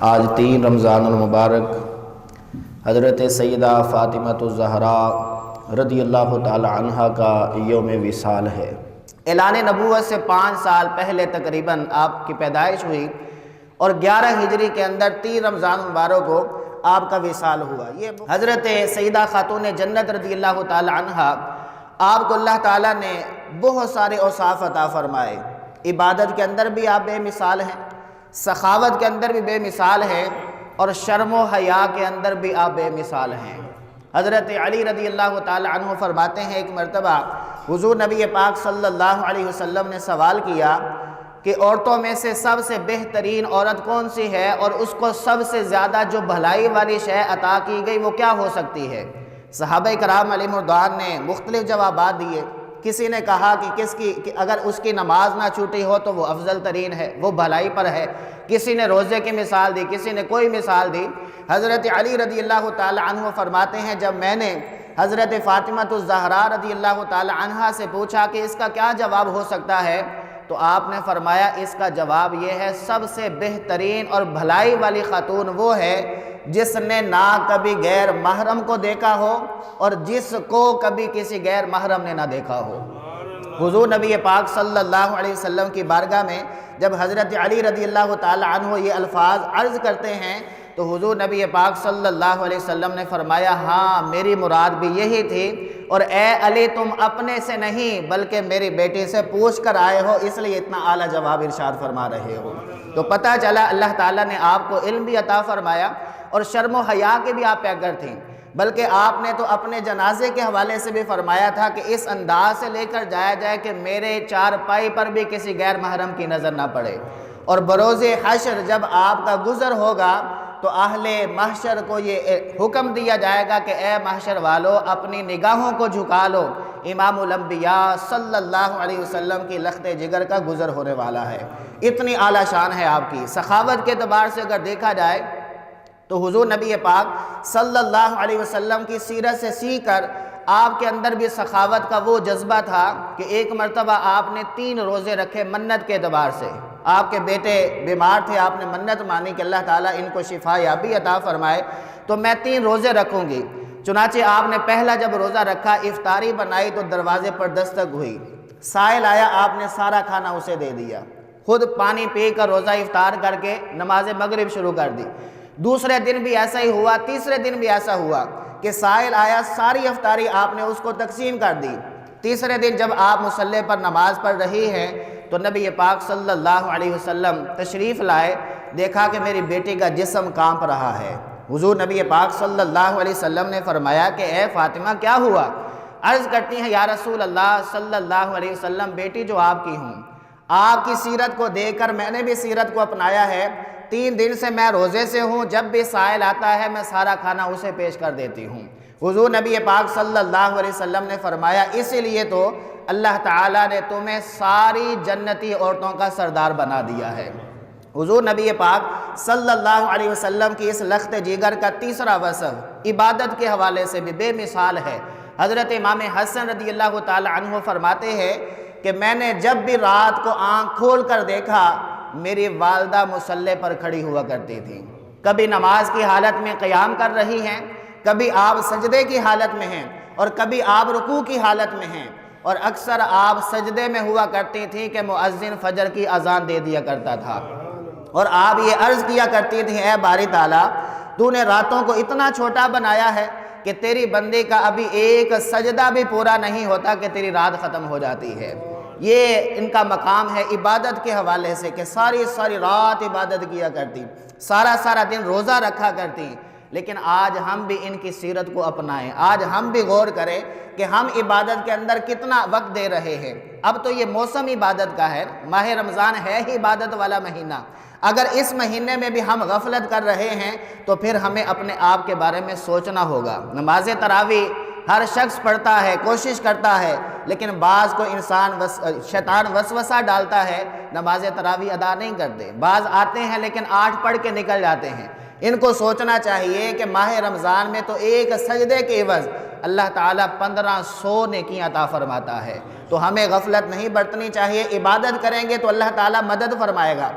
آج 3 رمضان المبارک حضرت سیدہ فاطمۃ الزہراء رضی اللہ تعالی عنہا کا یوم وصال ہے۔ اعلان نبوت سے 5 سال پہلے تقریباً آپ کی پیدائش ہوئی اور 11 ہجری کے اندر 3 رمضان المبارک کو آپ کا وصال ہوا۔ یہ حضرت سیدہ خاتون جنت رضی اللہ تعالی عنہا، آپ کو اللہ تعالیٰ نے بہت سارے اوصاف عطا فرمائے۔ عبادت کے اندر بھی آپ بے مثال ہیں، سخاوت کے اندر بھی بے مثال ہیں، اور شرم و حیا کے اندر بھی آپ بے مثال ہیں۔ حضرت علی رضی اللہ تعالی عنہ فرماتے ہیں، ایک مرتبہ حضور نبی پاک صلی اللہ علیہ وسلم نے سوال کیا کہ عورتوں میں سے سب سے بہترین عورت کون سی ہے، اور اس کو سب سے زیادہ جو بھلائی والی شے عطا کی گئی وہ کیا ہو سکتی ہے؟ صحابہ کرام علیہم رضوان نے مختلف جوابات دیے۔ کسی نے کہا کہ اگر اس کی نماز نہ چھوٹی ہو تو وہ افضل ترین ہے، وہ بھلائی پر ہے۔ کسی نے روزے کی مثال دی، کسی نے کوئی مثال دی۔ حضرت علی رضی اللہ تعالی عنہ فرماتے ہیں، جب میں نے حضرت فاطمۃ الزہراء رضی اللہ تعالی عنہا سے پوچھا کہ اس کا کیا جواب ہو سکتا ہے، تو آپ نے فرمایا اس کا جواب یہ ہے، سب سے بہترین اور بھلائی والی خاتون وہ ہے جس نے نہ کبھی غیر محرم کو دیکھا ہو اور جس کو کبھی کسی غیر محرم نے نہ دیکھا ہو۔ حضور نبی پاک صلی اللہ علیہ وسلم کی بارگاہ میں جب حضرت علی رضی اللہ تعالی عنہ یہ الفاظ عرض کرتے ہیں تو حضور نبی پاک صلی اللہ علیہ وسلم نے فرمایا، ہاں میری مراد بھی یہی تھی، اور اے علی تم اپنے سے نہیں بلکہ میری بیٹی سے پوچھ کر آئے ہو، اس لیے اتنا اعلیٰ جواب ارشاد فرما رہے ہو۔ تو پتہ چلا اللہ تعالیٰ نے آپ کو علم بھی عطا فرمایا اور شرم و حیا کے بھی آپ پیکر تھیں، بلکہ آپ نے تو اپنے جنازے کے حوالے سے بھی فرمایا تھا کہ اس انداز سے لے کر جایا جائے کہ میرے چارپائی پر بھی کسی غیر محرم کی نظر نہ پڑے، اور بروز حشر جب آپ کا گزر ہوگا تو اہل محشر کو یہ حکم دیا جائے گا کہ اے محشر والو اپنی نگاہوں کو جھکا لو، امام الانبیاء صلی اللہ علیہ وسلم کی لخت جگر کا گزر ہونے والا ہے۔ اتنی اعلیٰ شان ہے آپ کی۔ سخاوت کے اعتبار سے اگر دیکھا جائے تو حضور نبی پاک صلی اللہ علیہ وسلم کی سیرت سے سیکھ کر آپ کے اندر بھی سخاوت کا وہ جذبہ تھا کہ ایک مرتبہ آپ نے 3 روزے رکھے منت کے اعتبار سے۔ آپ کے بیٹے بیمار تھے، آپ نے منت مانی کہ اللہ تعالیٰ ان کو شفا یابی عطا فرمائے، تو میں 3 روزے رکھوں گی۔ چنانچہ آپ نے پہلا جب روزہ رکھا، افطاری بنائی تو دروازے پر دستک ہوئی، سائل آیا، آپ نے سارا کھانا اسے دے دیا، خود پانی پی کر روزہ افطار کر کے نماز مغرب شروع کر دی۔ دوسرے دن بھی ایسا ہی ہوا، تیسرے دن بھی ایسا ہوا کہ سائل آیا، ساری افطاری آپ نے اس کو تقسیم کر دی۔ تیسرے دن جب آپ مصلی پر نماز پڑھ رہی ہیں تو نبی پاک صلی اللہ علیہ وسلم تشریف لائے، دیکھا کہ میری بیٹی کا جسم کانپ رہا ہے۔ حضور نبی پاک صلی اللہ علیہ وسلم نے فرمایا کہ اے فاطمہ کیا ہوا؟ عرض کرتی ہیں، یا رسول اللہ صلی اللہ علیہ وسلم بیٹی جو آپ کی ہوں، آپ کی سیرت کو دیکھ کر میں نے بھی سیرت کو اپنایا ہے، 3 دن سے میں روزے سے ہوں، جب بھی سائل آتا ہے میں سارا کھانا اسے پیش کر دیتی ہوں۔ حضور نبی پاک صلی اللہ علیہ وسلم نے فرمایا، اسی لیے تو اللہ تعالیٰ نے تمہیں ساری جنتی عورتوں کا سردار بنا دیا ہے۔ حضور نبی پاک صلی اللہ علیہ وسلم کی اس لخت جگر کا تیسرا وصف عبادت کے حوالے سے بھی بے مثال ہے۔ حضرت امام حسن رضی اللہ تعالی عنہ فرماتے ہیں کہ میں نے جب بھی رات کو آنکھ کھول کر دیکھا، میری والدہ مصلی پر کھڑی ہوا کرتی تھی، کبھی نماز کی حالت میں قیام کر رہی ہیں، کبھی آپ سجدے کی حالت میں ہیں، اور کبھی آپ رکوع کی حالت میں ہیں، اور اکثر آپ سجدے میں ہوا کرتی تھی کہ مؤذن فجر کی اذان دے دیا کرتا تھا، اور آپ یہ عرض کیا کرتی تھی، اے باری تعالیٰ تو نے راتوں کو اتنا چھوٹا بنایا ہے کہ تیری بندے کا ابھی ایک سجدہ بھی پورا نہیں ہوتا کہ تیری رات ختم ہو جاتی ہے۔ یہ ان کا مقام ہے عبادت کے حوالے سے کہ ساری رات عبادت کیا کرتی، سارا دن روزہ رکھا کرتی۔ لیکن آج ہم بھی ان کی سیرت کو اپنائیں، آج ہم بھی غور کریں کہ ہم عبادت کے اندر کتنا وقت دے رہے ہیں۔ اب تو یہ موسم عبادت کا ہے، ماہ رمضان ہے ہی عبادت والا مہینہ، اگر اس مہینے میں بھی ہم غفلت کر رہے ہیں تو پھر ہمیں اپنے آپ کے بارے میں سوچنا ہوگا۔ نماز تراویح ہر شخص پڑھتا ہے، کوشش کرتا ہے، لیکن بعض کو شیطان وسوسہ ڈالتا ہے، نماز تراویح ادا نہیں کرتے، بعض آتے ہیں لیکن 8 پڑھ کے نکل جاتے ہیں۔ ان کو سوچنا چاہیے کہ ماہ رمضان میں تو ایک سجدے کے عوض اللہ تعالیٰ 1500 نیکیاں عطا فرماتا ہے، تو ہمیں غفلت نہیں برتنی چاہیے۔ عبادت کریں گے تو اللہ تعالیٰ مدد فرمائے گا۔